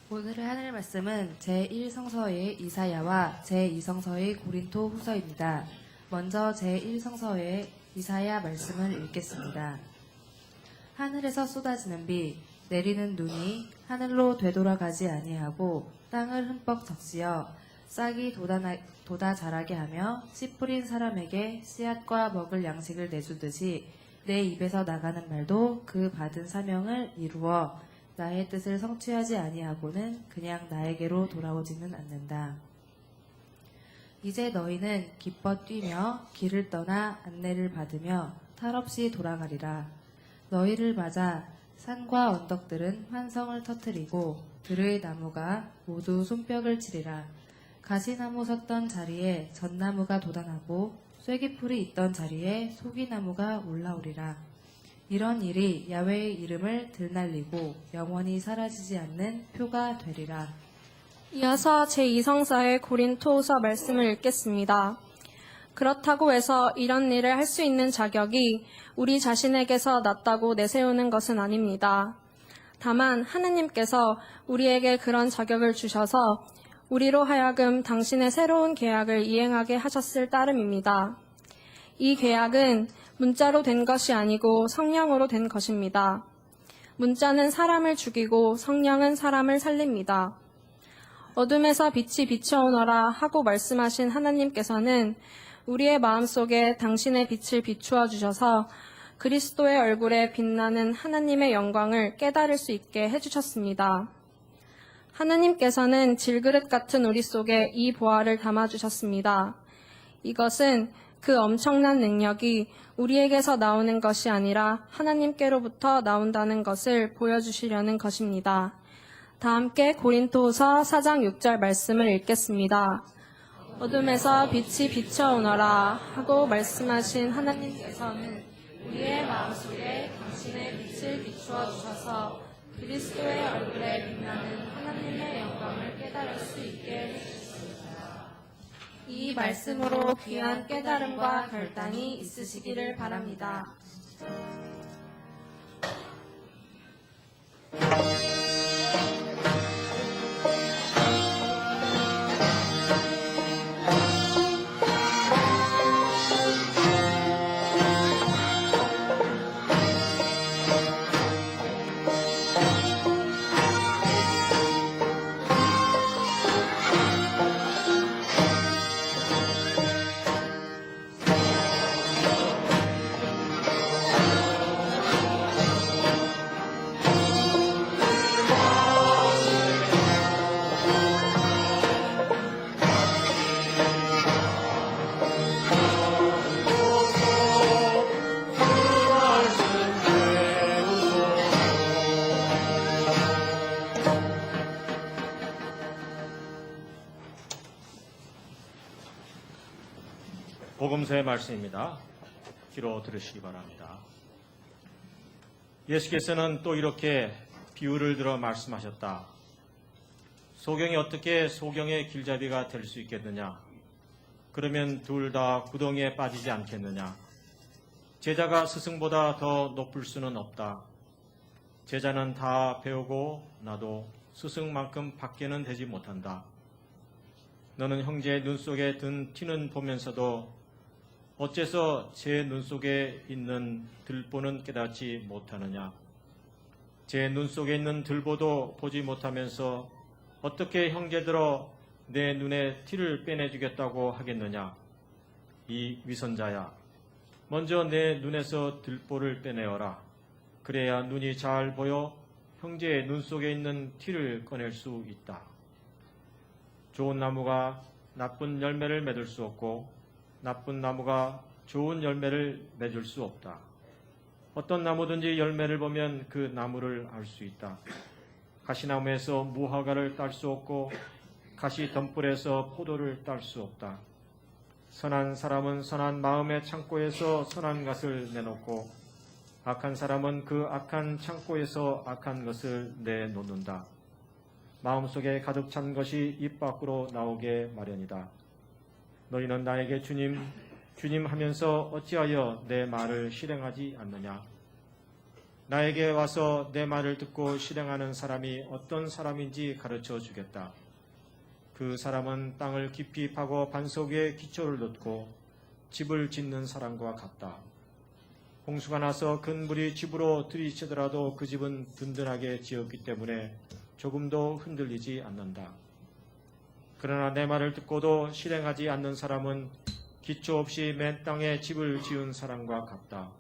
오늘의 하늘 말씀은 제1성서의 이사야와 제2성서의 고린토 후서입니다. 먼저 제1성서의 이사야 말씀을 읽겠습니다. 하늘에서 쏟아지는 비, 내리는 눈이 하늘로 되돌아가지 아니하고 땅을 흠뻑 적시어 싹이 돋아 자라게 하며 씨 뿌린 사람에게 씨앗과 먹을 양식을 내주듯이 내 입에서 나가는 말도 그 받은 사명을 이루어 나의 뜻을 성취하지 아니하고는 그냥 나에게로 돌아오지는 않는다. 이제 너희는 기뻐 뛰며 길을 떠나 안내를 받으며 탈없이 돌아가리라. 너희를 맞아 산과 언덕들은 환성을 터뜨리고 들의 나무가 모두 손뼉을 치리라. 가시나무 섰던 자리에 전나무가 돋아나고 쐐기풀이 있던 자리에 소기나무가 올라오리라. 이런 일이 야훼의 이름을 들날리고 영원히 사라지지 않는 표가 되리라. 이어서 제2성서의 고린토후서 말씀을 읽겠습니다. 그렇다고 해서 이런 일을 할 수 있는 자격이 우리 자신에게서 났다고 내세우는 것은 아닙니다. 다만 하느님께서 우리에게 그런 자격을 주셔서 우리로 하여금 당신의 새로운 계약을 이행하게 하셨을 따름입니다. 이 계약은 문자로 된 것이 아니고 성령으로 된 것입니다. 문자는 사람을 죽이고 성령은 사람을 살립니다. 어둠에서 빛이 비춰오너라 하고 말씀하신 하나님께서는 우리의 마음속에 당신의 빛을 비추어 주셔서 그리스도의 얼굴에 빛나는 하나님의 영광을 깨달을 수 있게 해주셨습니다. 하나님께서는 질그릇 같은 우리 속에 이 보화를 담아주셨습니다. 이것은 그 엄청난 능력이 우리에게서 나오는 것이 아니라 하나님께로부터 나온다는 것을 보여주시려는 것입니다. 다 함께 고린토후서 4장 6절 말씀을 읽겠습니다. 어둠에서 빛이 비춰오너라 하고 말씀하신 하나님께서는 우리의 마음속에 당신의 빛을 비추어 주셔서 그리스도의 얼굴에 빛나는 하나님의 영광을 깨달을 수 있게 해주셨습니다. 이 말씀으로 귀한 깨달음과 결단이 있으시기를 바랍니다. 복음서의 말씀입니다. 귀로 들으시기 바랍니다. 예수께서는 또 이렇게 비유를 들어 말씀하셨다. 소경이 어떻게 소경의 길잡이가 될 수 있겠느냐? 그러면 둘 다 구덩이에 빠지지 않겠느냐? 제자가 스승보다 더 높을 수는 없다. 제자는 다 배우고 나도 스승만큼 밖에는 되지 못한다. 너는 형제의 눈 속에 든 티는 보면서도 어째서 제 눈 속에 있는 들보는 깨닫지 못하느냐? 제 눈 속에 있는 들보도 보지 못하면서 어떻게 형제들어 내 눈에 티를 빼내주겠다고 하겠느냐? 이 위선자야, 먼저 내 눈에서 들보를 빼내어라. 그래야 눈이 잘 보여 형제의 눈 속에 있는 티를 꺼낼 수 있다. 좋은 나무가 나쁜 열매를 맺을 수 없고 나쁜 나무가 좋은 열매를 맺을 수 없다. 어떤 나무든지 열매를 보면 그 나무를 알 수 있다. 가시나무에서 무화과를 딸 수 없고 가시 덤불에서 포도를 딸 수 없다. 선한 사람은 선한 마음의 창고에서 선한 것을 내놓고 악한 사람은 그 악한 창고에서 악한 것을 내놓는다. 마음속에 가득 찬 것이 입 밖으로 나오게 마련이다. 너희는 나에게 주님, 주님 하면서 어찌하여 내 말을 실행하지 않느냐? 나에게 와서 내 말을 듣고 실행하는 사람이 어떤 사람인지 가르쳐 주겠다. 그 사람은 땅을 깊이 파고 반석 위에 기초를 놓고 집을 짓는 사람과 같다. 홍수가 나서 큰 물이 집으로 들이치더라도 그 집은 든든하게 지었기 때문에 조금도 흔들리지 않는다. 그러나 내 말을 듣고도 실행하지 않는 사람은 기초 없이 맨 땅에 집을 지은 사람과 같다.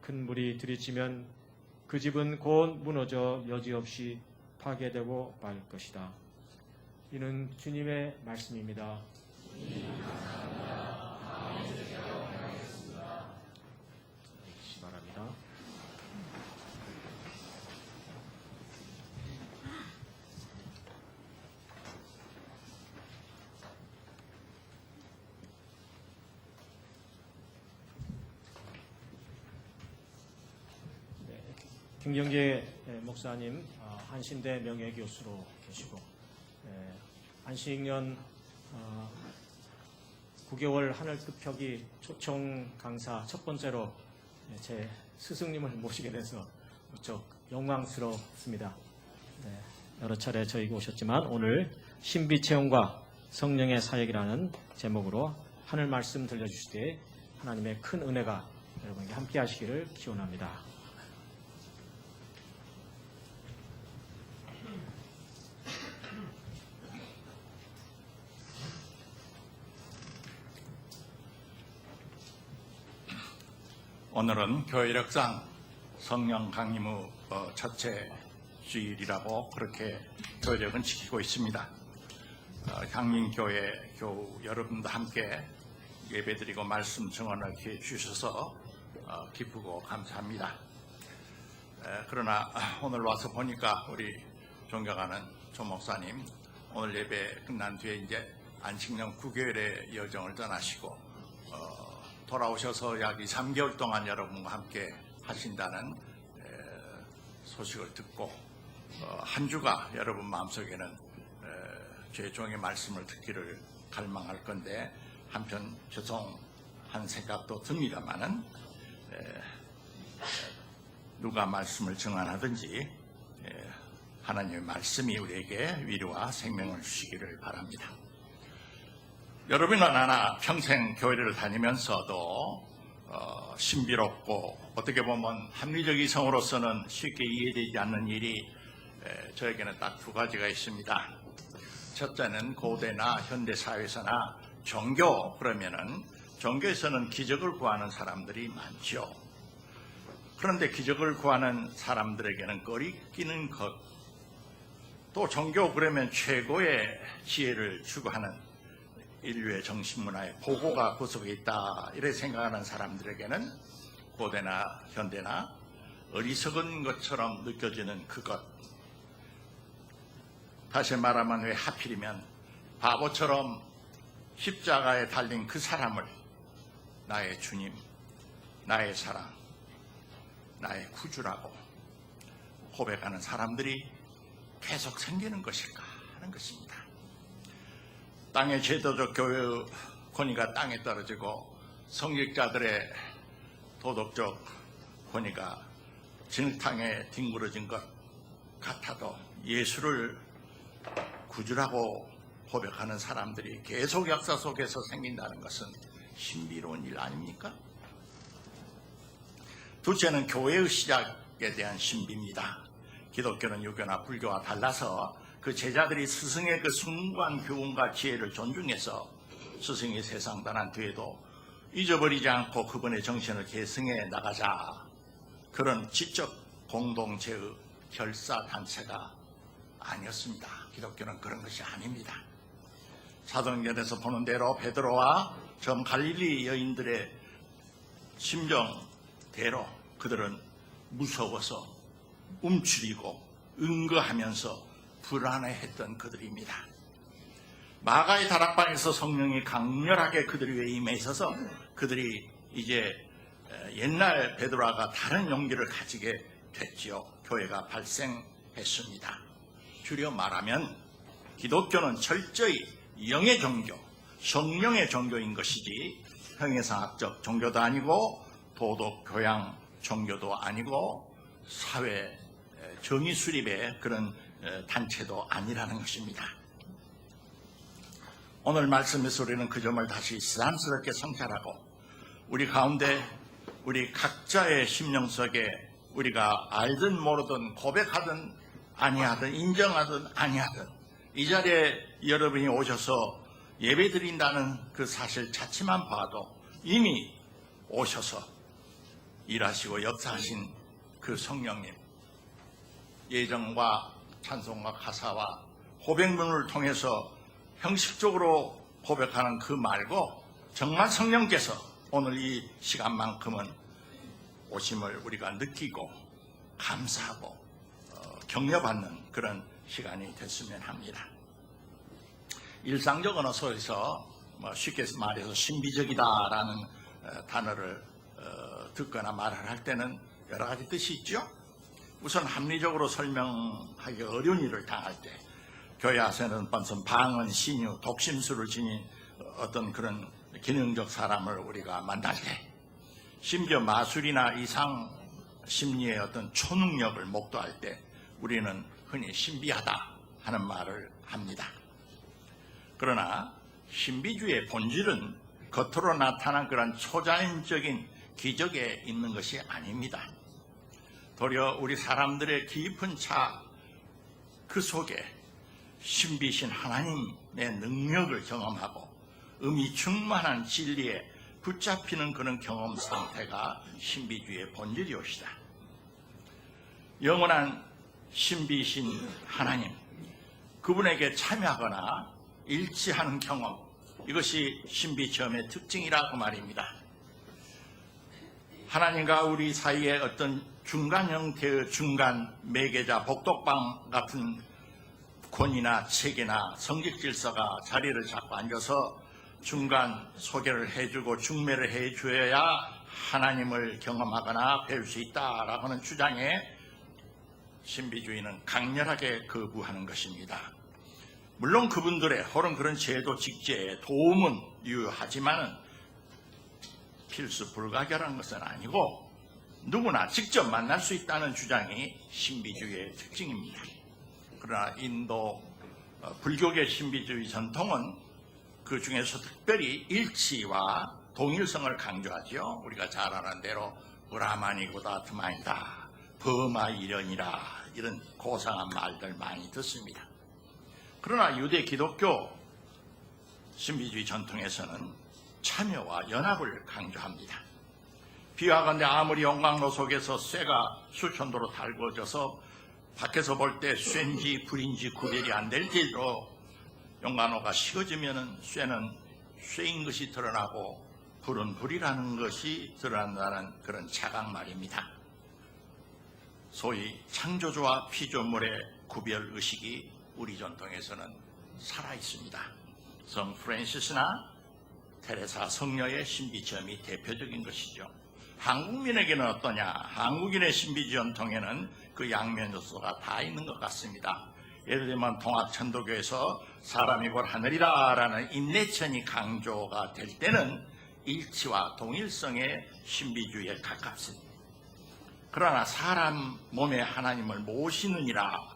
큰 물이 들이치면 그 집은 곧 무너져 여지없이 파괴되고 말 것이다. 이는 주님의 말씀입니다. 바랍니다. 김경재 목사님 한신대 명예교수로 계시고 안식년 9개월 하늘급 표기 초청 강사 첫 번째로 제 스승님을 모시게 돼서 무척 영광스럽습니다. 여러 차례 저에게 오셨지만 오늘 신비체험과 성령의 사역이라는 제목으로 하늘 말씀 들려주실 때 하나님의 큰 은혜가 여러분에게 함께 하시기를 기원합니다. 오늘은 교회력상 성령 강림 후 첫째 주일이라고 그렇게 교회력은 지키고 있습니다. 향민교회 교우 여러분도 함께 예배드리고 말씀 증언을 기회 주셔서 기쁘고 감사합니다. 그러나 오늘 와서 보니까 우리 존경하는 조 목사님 오늘 예배 끝난 뒤에 이제 안식년 9개월의 여정을 떠나시고 돌아오셔서 약 2, 3개월 동안 여러분과 함께 하신다는 소식을 듣고 한 주가 여러분 마음속에는 주의 종의 말씀을 듣기를 갈망할 건데 한편 죄송한 생각도 듭니다만은 누가 말씀을 증언하든지 하나님의 말씀이 우리에게 위로와 생명을 주시기를 바랍니다. 여러분이나 나나 평생 교회를 다니면서도 신비롭고 어떻게 보면 합리적 이성으로서는 쉽게 이해되지 않는 일이 저에게는 딱 두 가지가 있습니다. 첫째는 고대나 현대사회에서나 종교 그러면은 종교에서는 기적을 구하는 사람들이 많죠. 그런데 기적을 구하는 사람들에게는 꺼리끼는 것, 또 종교 그러면 최고의 지혜를 추구하는 인류의 정신문화의 보고가 그 속에 있다 이렇게 생각하는 사람들에게는 고대나 현대나 어리석은 것처럼 느껴지는 그것, 다시 말하면 왜 하필이면 바보처럼 십자가에 달린 그 사람을 나의 주님, 나의 사랑, 나의 구주라고 고백하는 사람들이 계속 생기는 것일까 하는 것입니다. 땅의 제도적 교회 권위가 땅에 떨어지고 성직자들의 도덕적 권위가 진흙탕에 뒹굴어진 것 같아도 예수를 구주라고 고백하는 사람들이 계속 역사 속에서 생긴다는 것은 신비로운 일 아닙니까? 둘째는 교회의 시작에 대한 신비입니다. 기독교는 유교나 불교와 달라서 그 제자들이 스승의 그 숭고한 교훈과 지혜를 존중해서 스승이 세상 떠난 뒤에도 잊어버리지 않고 그분의 정신을 계승해 나가자, 그런 지적 공동체의 결사단체가 아니었습니다. 기독교는 그런 것이 아닙니다. 사도행전에서 보는 대로 베드로와 전 갈릴리 여인들의 심정대로 그들은 무서워서 움츠리고 응거하면서 불안해했던 그들입니다. 마가의 다락방에서 성령이 강렬하게 그들 위에 임해 있어서 그들이 이제 옛날 베드로와 다른 용기를 가지게 됐지요. 교회가 발생했습니다. 줄여 말하면 기독교는 철저히 영의 종교, 성령의 종교인 것이지 형이상학적 종교도 아니고 도덕 교양 종교도 아니고 사회 정의 수립의 그런 단체도 아니라는 것입니다. 오늘 말씀에서 우리는 그 점을 다시 시한스럽게 성찰하고 우리 가운데 우리 각자의 심령 속에 우리가 알든 모르든 고백하든 아니하든 인정하든 아니하든 이 자리에 여러분이 오셔서 예배드린다는 그 사실 자체만 봐도 이미 오셔서 일하시고 역사하신 그 성령님, 예정과 찬송과 가사와 고백문을 통해서 형식적으로 고백하는 그 말고 정말 성령께서 오늘 이 시간만큼은 오심을 우리가 느끼고 감사하고 격려받는 그런 시간이 됐으면 합니다. 일상적 언어 속에서 쉽게 말해서 신비적이다라는 단어를 듣거나 말을 할 때는 여러 가지 뜻이 있죠. 우선 합리적으로 설명하기 어려운 일을 당할 때 교회 안에서는 무슨 방언, 신유, 독심술을 지닌 어떤 그런 기능적 사람을 우리가 만날 때 심지어 마술이나 이상 심리의 어떤 초능력을 목도할 때 우리는 흔히 신비하다 하는 말을 합니다. 그러나 신비주의의 본질은 겉으로 나타난 그런 초자연적인 기적에 있는 것이 아닙니다. 도리어 우리 사람들의 깊은 차 그 속에 신비신 하나님의 능력을 경험하고 의미 충만한 진리에 붙잡히는 그런 경험 상태가 신비주의의 본질이옵시다. 영원한 신비신 하나님, 그분에게 참여하거나 일치하는 경험, 이것이 신비 체험의 특징이라고 말입니다. 하나님과 우리 사이에 어떤 중간 형태의 중간 매개자, 복덕방 같은 권위나 체계나 성직 질서가 자리를 잡고 앉아서 중간 소개를 해주고 중매를 해줘야 하나님을 경험하거나 배울 수 있다라고 하는 주장에 신비주의는 강렬하게 거부하는 것입니다. 물론 그분들의 혹은 그런 제도 직제에 도움은 유효하지만은 필수 불가결한 것은 아니고 누구나 직접 만날 수 있다는 주장이 신비주의의 특징입니다. 그러나 인도 불교계 신비주의 전통은 그 중에서 특별히 일치와 동일성을 강조하죠. 우리가 잘 아는 대로 브라마니고다 트마이다, 버마 이련이라 이런 고상한 말들 많이 듣습니다. 그러나 유대 기독교 신비주의 전통에서는 참여와 연합을 강조합니다. 비와건대 아무리 용광로 속에서 쇠가 수천도로 달구어져서 밖에서 볼 때 쇠인지 불인지 구별이 안 될 정도로 용광로가 식어지면 쇠는 쇠인 것이 드러나고 불은 불이라는 것이 드러난다는 그런 차각 말입니다. 소위 창조주와 피조물의 구별 의식이 우리 전통에서는 살아있습니다. 성 프란시스나 테레사 성녀의 신비체험이 대표적인 것이죠. 한국민에게는 어떠냐? 한국인의 신비 전통에는 그 양면 요소가 다 있는 것 같습니다. 예를 들면 동학천도교에서 사람이 곧 하늘이다라는 인내천이 강조가 될 때는 일치와 동일성의 신비주의에 가깝습니다. 그러나 사람 몸에 하나님을 모시느니라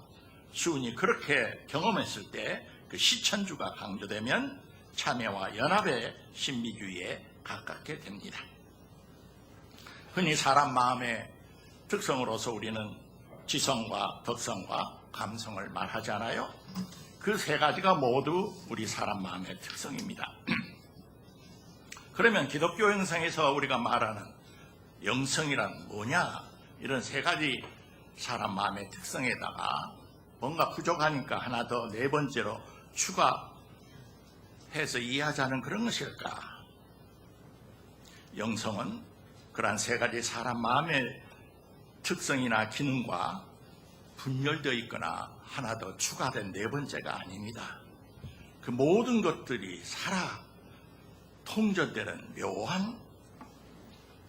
수은이 그렇게 경험했을 때 그 시천주가 강조되면 참여와 연합의 신비주의에 가깝게 됩니다. 흔히 사람 마음의 특성으로서 우리는 지성과 덕성과 감성을 말하잖아요. 그 세 가지가 모두 우리 사람 마음의 특성입니다. 그러면 기독교 영성에서 우리가 말하는 영성이란 뭐냐? 이런 세 가지 사람 마음의 특성에다가 뭔가 부족하니까 하나 더 네 번째로 추가해서 이해하자는 그런 것일까? 영성은 그러한 세 가지 사람 마음의 특성이나 기능과 분열되어 있거나 하나 더 추가된 네 번째가 아닙니다. 그 모든 것들이 살아 통전되는 묘한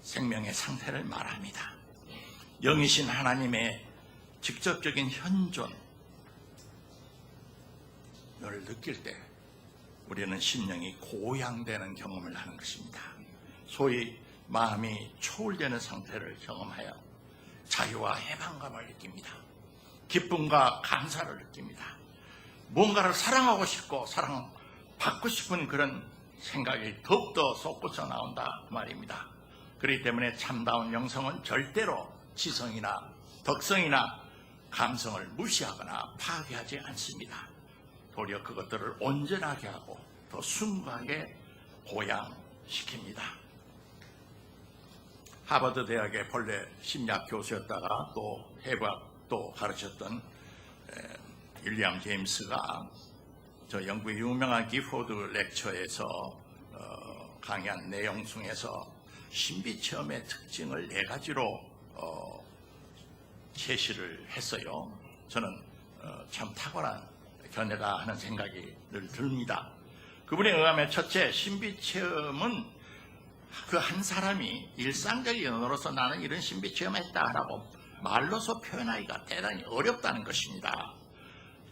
생명의 상태를 말합니다. 영이신 하나님의 직접적인 현존을 느낄 때 우리는 심령이 고양되는 경험을 하는 것입니다. 소위 마음이 초월되는 상태를 경험하여 자유와 해방감을 느낍니다. 기쁨과 감사를 느낍니다. 뭔가를 사랑하고 싶고 사랑받고 싶은 그런 생각이 더욱더 솟구쳐 나온다 그 말입니다. 그렇기 때문에 참다운 영성은 절대로 지성이나 덕성이나 감성을 무시하거나 파괴하지 않습니다. 도리어 그것들을 온전하게 하고 더 순수하게 보양시킵니다. 하버드 대학의 본래 심리학 교수였다가 또 해부학도 가르쳤던 윌리엄 제임스가 저 영국의 유명한 기포드 렉처에서 강의한 내용 중에서 신비체험의 특징을 4가지로 제시를 했어요. 저는 참 탁월한 견해다 하는 생각이 늘 듭니다. 그분에 의하면 첫째, 신비체험은 그 한 사람이 일상적인 언어로서 나는 이런 신비체험했다라고 말로서 표현하기가 대단히 어렵다는 것입니다.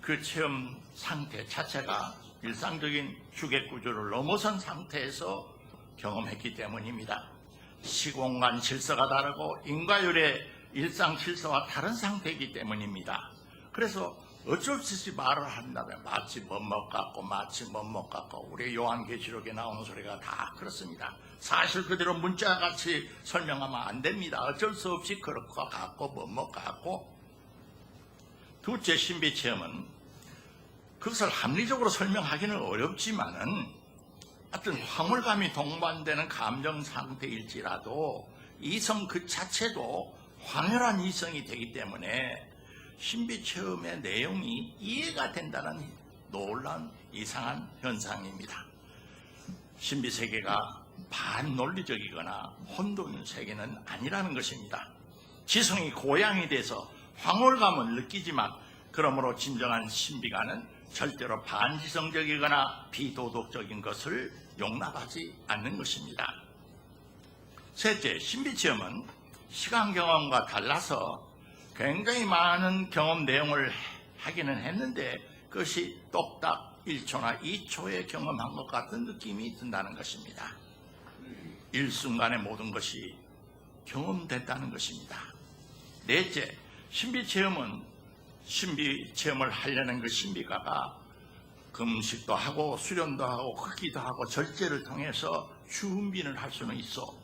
그 체험 상태 자체가 일상적인 주객구조를 넘어선 상태에서 경험했기 때문입니다. 시공간 질서가 다르고 인과율의 일상 질서와 다른 상태이기 때문입니다. 그래서 어쩔 수 없이 말을 한다면 마치 뭐뭐 같고 마치 뭐뭐 같고 우리 요한계시록에 나오는 소리가 다 그렇습니다. 사실 그대로 문자같이 설명하면 안 됩니다. 어쩔 수 없이 그렇고 같고 뭐뭐 같고. 둘째, 신비체험은 그것을 합리적으로 설명하기는 어렵지만은 어떤 황홀감이 동반되는 감정 상태일지라도 이성 그 자체도 황홀한 이성이 되기 때문에 신비체험의 내용이 이해가 된다는 놀라운 이상한 현상입니다. 신비세계가 반논리적이거나 혼돈의 세계는 아니라는 것입니다. 지성이 고양이 돼서 황홀감을 느끼지만 그러므로 진정한 신비가는 절대로 반지성적이거나 비도덕적인 것을 용납하지 않는 것입니다. 셋째, 신비체험은 시간 경험과 달라서 굉장히 많은 경험 내용을 하기는 했는데 그것이 똑딱 1초나 2초에 경험한 것 같은 느낌이 든다는 것입니다. 일순간에 모든 것이 경험됐다는 것입니다. 넷째, 신비체험은 신비체험을 하려는 그 신비가가 금식도 하고 수련도 하고 걷기도 하고 절제를 통해서 준비를 할 수는 있어.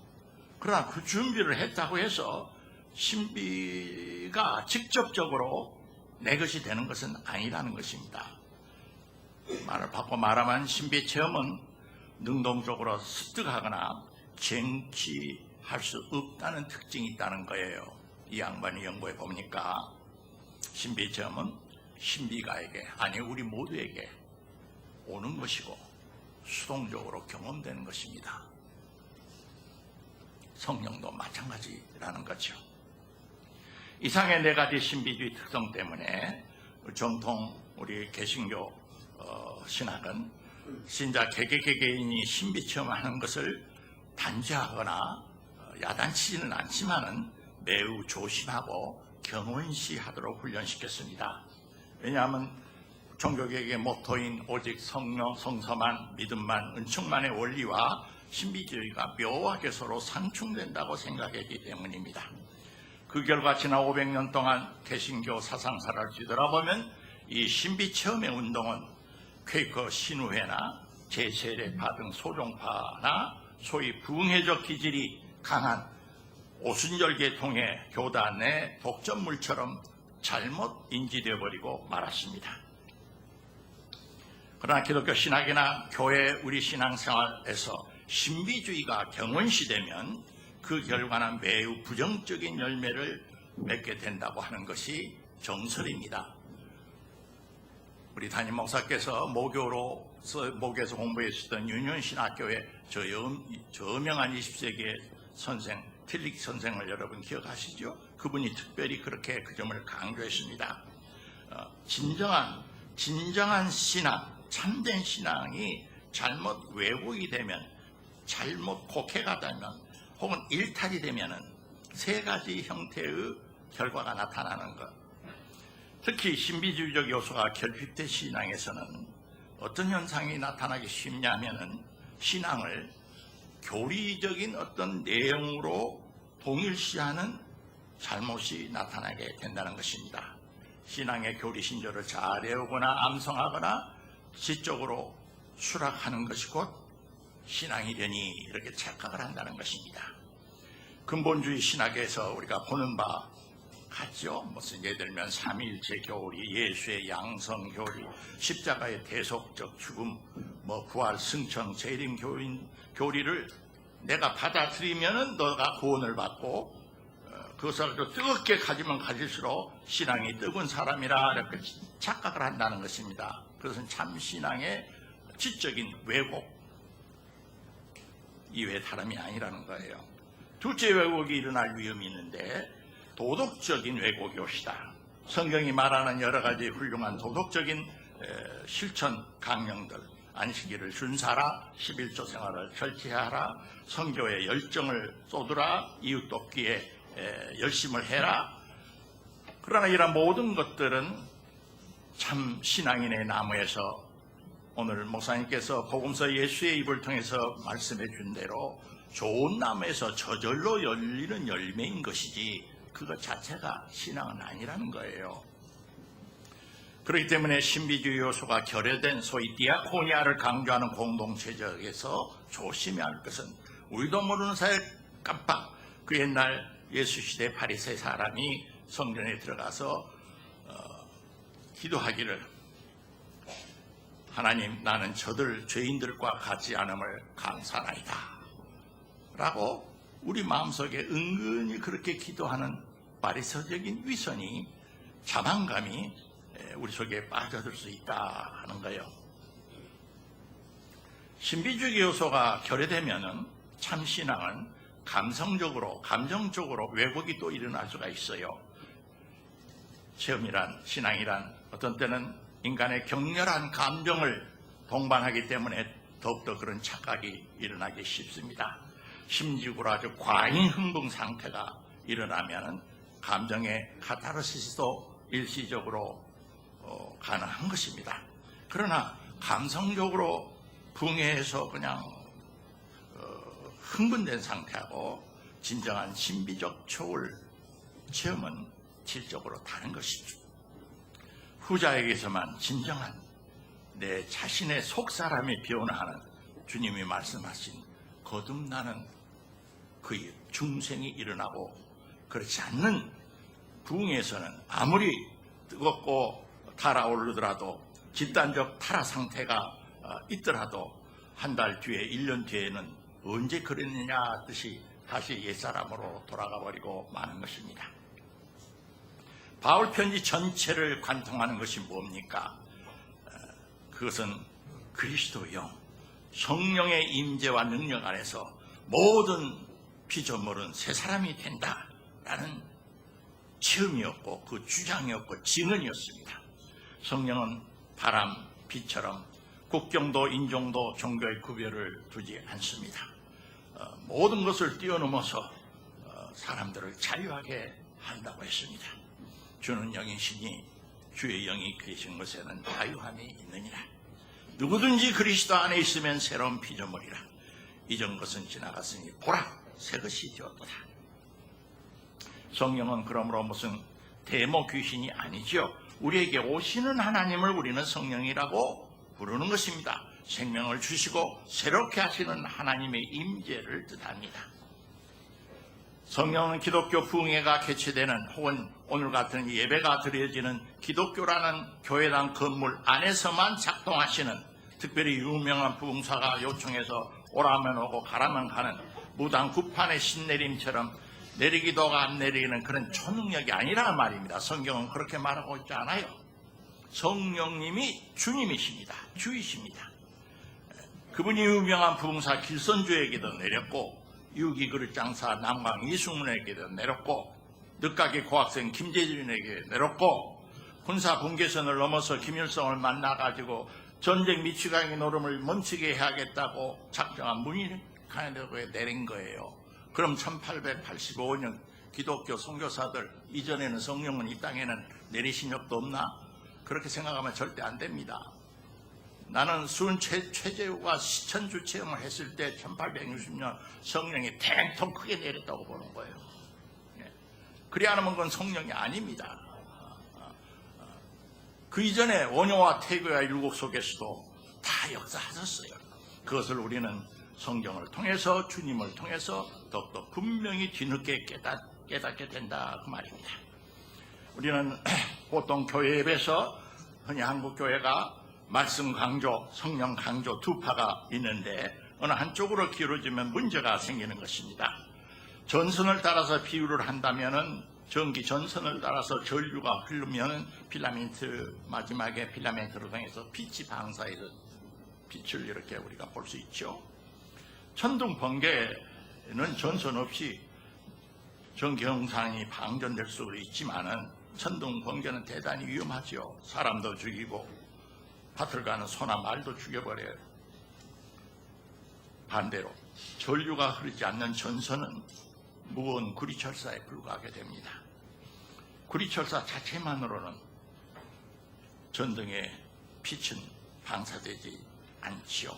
그러나 그 준비를 했다고 해서 신비가 직접적으로 내 것이 되는 것은 아니라는 것입니다. 말을 바꿔 말하면 신비체험은 능동적으로 습득하거나 쟁취할 수 없다는 특징이 있다는 거예요. 이 양반이 연구해 보니까 신비체험은 신비가에게, 아니 우리 모두에게 오는 것이고 수동적으로 경험되는 것입니다. 성령도 마찬가지라는 거죠. 이상의 4가지 신비주의 특성 때문에 정통 우리 개신교 신학은 신자 개개인이 신비체험하는 것을 단죄하거나 야단치지는 않지만은 매우 조심하고 경원시하도록 훈련시켰습니다. 왜냐하면 종교개혁의 모토인 오직 성령, 성서만, 믿음만, 은총만의 원리와 신비주의가 묘하게 서로 상충된다고 생각했기 때문입니다. 그 결과 지난 500년 동안 개신교 사상사를 뒤돌아보면 이 신비체험의 운동은 퀘이커 신우회나 제세례파 등 소종파나 소위 부흥회적 기질이 강한 오순절계통의 교단의 독점물처럼 잘못 인지되어 버리고 말았습니다. 그러나 기독교 신학이나 교회 우리 신앙생활에서 신비주의가 경원시되면 그 결과는 매우 부정적인 열매를 맺게 된다고 하는 것이 정설입니다. 우리 담임 목사께서 모교에서 공부했었던 유년신학교의 저 유명한 20세기의 선생 틸릭 선생을 여러분 기억하시죠? 그분이 특별히 그렇게 그 점을 강조했습니다. 진정한 신앙, 참된 신앙이 잘못 왜곡이 되면, 잘못 곡해가 되면, 혹은 일탈이 되면은 3가지 형태의 결과가 나타나는 것. 특히 신비주의적 요소가 결핍된 신앙에서는 어떤 현상이 나타나기 쉽냐면은 신앙을 교리적인 어떤 내용으로 동일시하는 잘못이 나타나게 된다는 것입니다. 신앙의 교리 신조를 잘 외우거나 암송하거나 지적으로 수락하는 것이 곧 신앙이려니 이렇게 착각을 한다는 것입니다. 근본주의 신학에서 우리가 보는 바 같죠. 무슨 예를 들면 삼위일체 교리, 예수의 양성 교리, 십자가의 대속적 죽음, 부활, 승천, 재림 교리를 내가 받아들이면은 너가 구원을 받고 그것을 뜨겁게 가지면 가질수록 신앙이 뜨거운 사람이라 이렇게 착각을 한다는 것입니다. 그것은 참 신앙의 지적인 왜곡 이외에 다름이 아니라는 거예요. 둘째 왜곡이 일어날 위험이 있는데 도덕적인 왜곡이 옵시다. 성경이 말하는 여러 가지 훌륭한 도덕적인 실천 강령들, 안식일을 준사라, 11조 생활을 철저하라, 선교에 열정을 쏟으라, 이웃 돕기에 열심을 해라. 그러나 이런 모든 것들은 참 신앙인의 나무에서 오늘 목사님께서 복음서 예수의 입을 통해서 말씀해 준 대로 좋은 나무에서 저절로 열리는 열매인 것이지 그것 자체가 신앙은 아니라는 거예요. 그렇기 때문에 신비주의 요소가 결여된 소위 디아코니아를 강조하는 공동체적에서 조심해야 할 것은 우리도 모르는 사이에 깜빡 그 옛날 예수 시대 바리새 사람이 성전에 들어가서 기도하기를 하나님 나는 저들 죄인들과 같지 않음을 감사하나이다 라고 우리 마음속에 은근히 그렇게 기도하는 바리새적인 위선이 자만감이 우리 속에 빠져들 수 있다 하는 거예요. 신비주의 요소가 결여되면은 참 신앙은 감성적으로 감정적으로 왜곡이 또 일어날 수가 있어요. 체험이란 신앙이란 어떤 때는 인간의 격렬한 감정을 동반하기 때문에 더욱더 그런 착각이 일어나기 쉽습니다. 심지어로 아주 과잉 흥분 상태가 일어나면 감정의 카타르시스도 일시적으로 가능한 것입니다. 그러나 감성적으로 붕해해서 그냥 흥분된 상태하고 진정한 신비적 초월 체험은 질적으로 다른 것이죠. 후자에게서만 진정한 내 자신의 속사람이 변화하는 주님이 말씀하신 거듭나는 그의 중생이 일어나고 그렇지 않는 부흥에서는 아무리 뜨겁고 달아오르더라도 집단적 타락 상태가 있더라도 한 달 뒤에 1년 뒤에는 언제 그랬느냐 뜻이 다시 옛사람으로 돌아가 버리고 마는 것입니다. 바울 편지 전체를 관통하는 것이 뭡니까? 그것은 그리스도요 성령의 임재와 능력 안에서 모든 피조물은 새 사람이 된다라는 체험이었고 그 주장이었고 증언이었습니다. 성령은 바람, 비처럼 국경도 인종도 종교의 구별을 두지 않습니다. 모든 것을 뛰어넘어서 사람들을 자유하게 한다고 했습니다. 주는 영이시니 주의 영이 계신 것에는 자유함이 있느니라. 누구든지 그리스도 안에 있으면 새로운 피조물이라. 이전 것은 지나갔으니 보라 새 것이 되었도다. 성령은 그러므로 무슨 데모 귀신이 아니죠. 우리에게 오시는 하나님을 우리는 성령이라고 부르는 것입니다. 생명을 주시고 새롭게 하시는 하나님의 임재를 뜻합니다. 성령은 기독교 부흥회가 개최되는 혹은 오늘 같은 예배가 드려지는 기독교라는 교회당 건물 안에서만 작동하시는 특별히 유명한 부흥사가 요청해서 오라면 오고 가라면 가는 무당 구판의 신내림처럼 내리기도가 안 내리는 그런 초능력이 아니라 말입니다. 성경은 그렇게 말하고 있지 않아요. 성령님이 주님이십니다. 주이십니다. 그분이 유명한 부흥사 길선주에게도 내렸고 유기그릇장사 남강 이승문에게도 내렸고 늦가기 고학생 김재준에게 내렸고 군사 분계선을 넘어서 김일성을 만나가지고 전쟁 미치광이 노름을 멈추게 해야겠다고 작정한 문일칸에게 내린 거예요. 그럼 1885년 기독교 선교사들 이전에는 성령은 이 땅에는 내리신 적도 없나? 그렇게 생각하면 절대 안 됩니다. 나는 순 최재우가 시천주 체험을 했을 때 1860년 성령이 탱통 크게 내렸다고 보는 거예요. 그리 않으면 그건 성령이 아닙니다. 그 이전에 원효와 태교와 율곡 속에서도 다 역사하셨어요. 그것을 우리는 성경을 통해서 주님을 통해서 더욱더 분명히 뒤늦게 깨닫게 된다 그 말입니다. 우리는 보통 교회 예배에서 흔히 한국 교회가 말씀 강조, 성령 강조 두 파가 있는데 어느 한쪽으로 기울어지면 문제가 생기는 것입니다. 전선을 따라서 비유를 한다면은 전기 전선을 따라서 전류가 흐르면 필라멘트 마지막에 필라멘트를 통해서 빛이 방사해서 빛을 이렇게 우리가 볼 수 있죠. 천둥 번개는 전선 없이 전기 형상이 방전될 수도 있지만은 천둥 번개는 대단히 위험하죠. 사람도 죽이고 밭을 가는 소나 말도 죽여버려요. 반대로 전류가 흐르지 않는 전선은 무거운 구리철사에 불과하게 됩니다. 구리철사 자체만으로는 전등의 빛은 방사되지 않지요.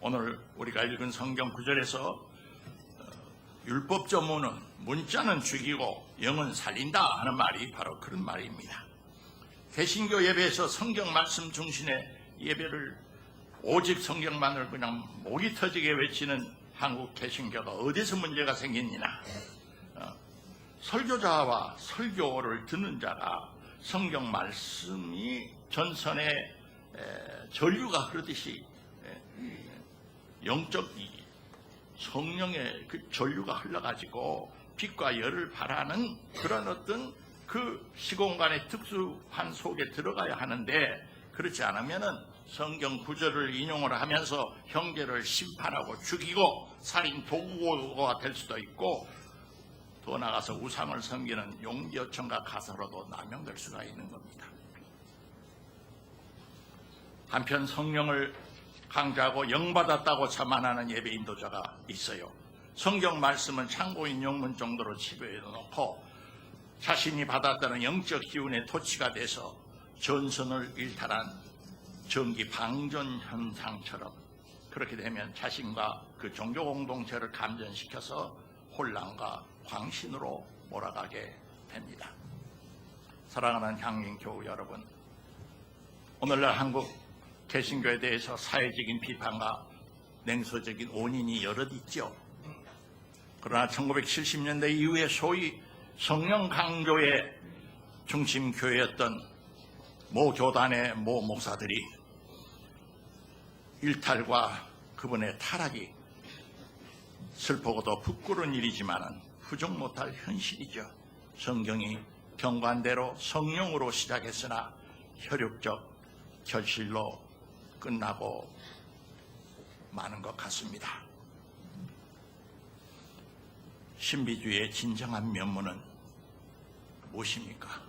오늘 우리가 읽은 성경 구절에서 율법 전문은 문자는 죽이고 영은 살린다 하는 말이 바로 그런 말입니다. 개신교 예배에서 성경 말씀 중심의 예배를 오직 성경만을 그냥 목이 터지게 외치는 한국 개신교가 어디서 문제가 생기느냐. 설교자와 설교를 듣는 자가 성경 말씀이 전선에 전류가 흐르듯이 영적 성령의 그 전류가 흘러가지고 빛과 열을 발하는 그런 어떤 그 시공간의 특수한 속에 들어가야 하는데 그렇지 않으면은 성경 구절을 인용을 하면서 형제를 심판하고 죽이고 살인 도구가 될 수도 있고 더 나아가서 우상을 섬기는 용지어천가 가사로도 남용될 수가 있는 겁니다. 한편 성령을 강조하고 영받았다고 자만하는 예배 인도자가 있어요. 성경 말씀은 참고 인용문 정도로 집어해 놓고 자신이 받았다는 영적 기운의 토치가 돼서 전선을 일탈한 전기 방전 현상처럼 그렇게 되면 자신과 그 종교 공동체를 감전시켜서 혼란과 광신으로 몰아가게 됩니다. 사랑하는 향민교우 여러분, 오늘날 한국 개신교에 대해서 사회적인 비판과 냉소적인 원인이 여럿 있죠. 그러나 1970년대 이후에 소위 성령 강조의 중심 교회였던 모 교단의 모 목사들이 일탈과 그분의 타락이 슬프고도 부끄러운 일이지만 부정 못할 현실이죠. 성경이 경관대로 성령으로 시작했으나 혈육적 결실로 끝나고 마는 것 같습니다. 신비주의의 진정한 면모는 무엇입니까?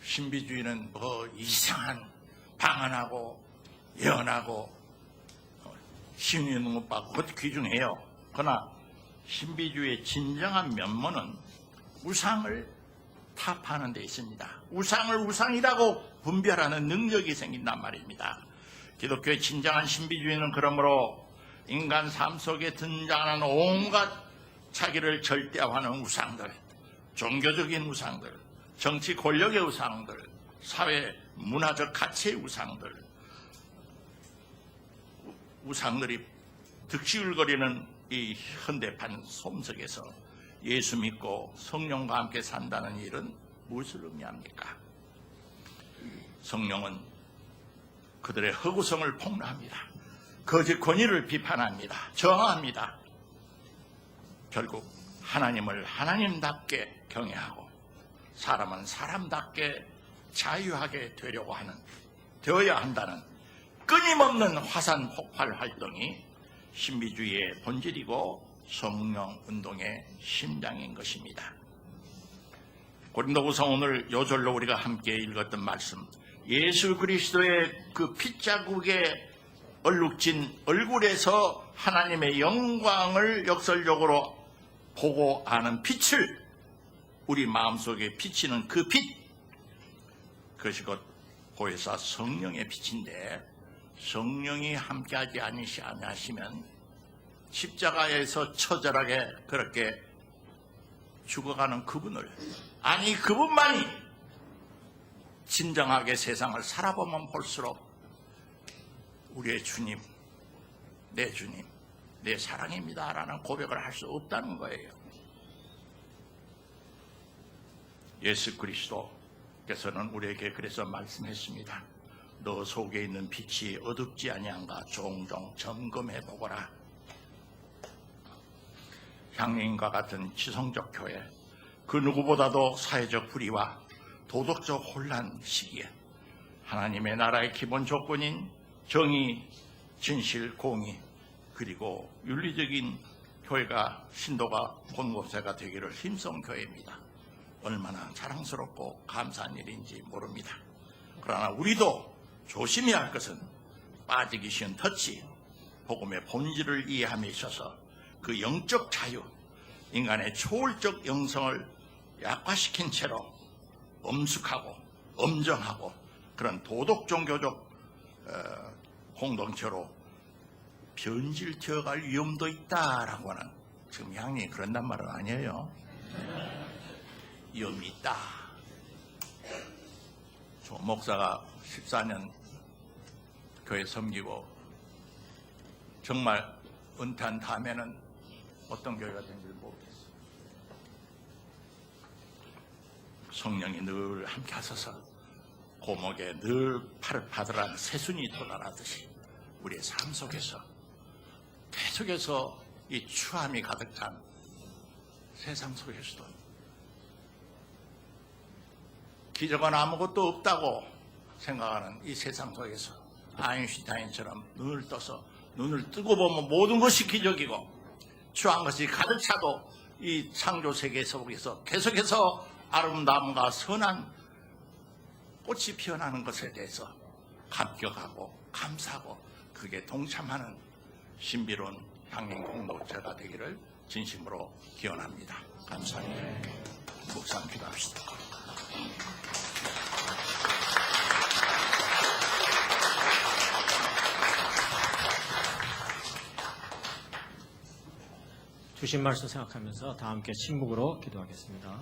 신비주의는 뭐 이상한 방언하고 예언하고 신의 못 받고 그것도 귀중해요. 그러나 신비주의의 진정한 면모는 우상을 타파하는 데 있습니다. 우상을 우상이라고 분별하는 능력이 생긴단 말입니다. 기독교의 진정한 신비주의는 그러므로 인간 삶 속에 등장하는 온갖 자기를 절대화하는 우상들, 종교적인 우상들, 정치 권력의 우상들, 사회 문화적 가치의 우상들, 우상들이 득실거리는 이 현대판 솜속에서 예수 믿고 성령과 함께 산다는 일은 무엇을 의미합니까? 성령은 그들의 허구성을 폭로합니다. 거짓 권위를 비판합니다. 저항합니다. 결국 하나님을 하나님답게 경외하고 사람은 사람답게 자유하게 되어야 한다는 끊임없는 화산 폭발 활동이 신비주의의 본질이고 성령 운동의 심장인 것입니다. 고린도후서 오늘 요절로 우리가 함께 읽었던 말씀, 예수 그리스도의 그 핏자국에 얼룩진 얼굴에서 하나님의 영광을 역설적으로 보고 아는 빛을 우리 마음속에 비치는 그 빛, 그것이 곧 보혜사 성령의 빛인데 성령이 함께하지 않으시면 십자가에서 처절하게 그렇게 죽어가는 그분을, 아니 그분만이 진정하게 세상을 살아보면 볼수록 우리의 주님, 내 사랑입니다 라는 고백을 할 수 없다는 거예요. 예수 그리스도께서는 우리에게 그래서 말씀했습니다. 너 속에 있는 빛이 어둡지 아니한가 종종 점검해 보거라. 향lin과 같은 지성적 교회, 그 누구보다도 사회적 불의와 도덕적 혼란 시기에 하나님의 나라의 기본 조건인 정의, 진실, 공의, 그리고 윤리적인 교회가 신도가 곳곳에가 되기를 힘쓴 교회입니다. 얼마나 자랑스럽고 감사한 일인지 모릅니다. 그러나 우리도 조심해야 할 것은 빠지기 쉬운 터치, 복음의 본질을 이해함에 있어서 그 영적 자유, 인간의 초월적 영성을 약화시킨 채로 엄숙하고 엄정하고 그런 도덕 종교적 공동체로 변질되어갈 위험도 있다라고 하는, 지금 향이 그런단 말은 아니에요. 위험이 있다. 조 목사가 14년 교회 섬기고 정말 은퇴한 다음에는 어떤 교회가 된지 모르겠어요. 성령이 늘 함께 하셔서 고목에 늘 팔을 받으라는 새순이 도달하듯이 우리의 삶 속에서 계속해서 이 추함이 가득 찬 세상 속에서도 기적은 아무것도 없다고 생각하는 이 세상 속에서 아인슈타인처럼 눈을 떠서 눈을 뜨고 보면 모든 것이 기적이고 추한 것이 가득 차도 이 창조 세계 속에서 계속해서 아름다움과 선한 꽃이 피어나는 것에 대해서 감격하고 감사하고 그게 동참하는 신비로운 향림 공동체가 되기를 진심으로 기원합니다. 감사합니다. 묵상 기도합시다. 주신 말씀 생각하면서 다 함께 침묵으로 기도하겠습니다.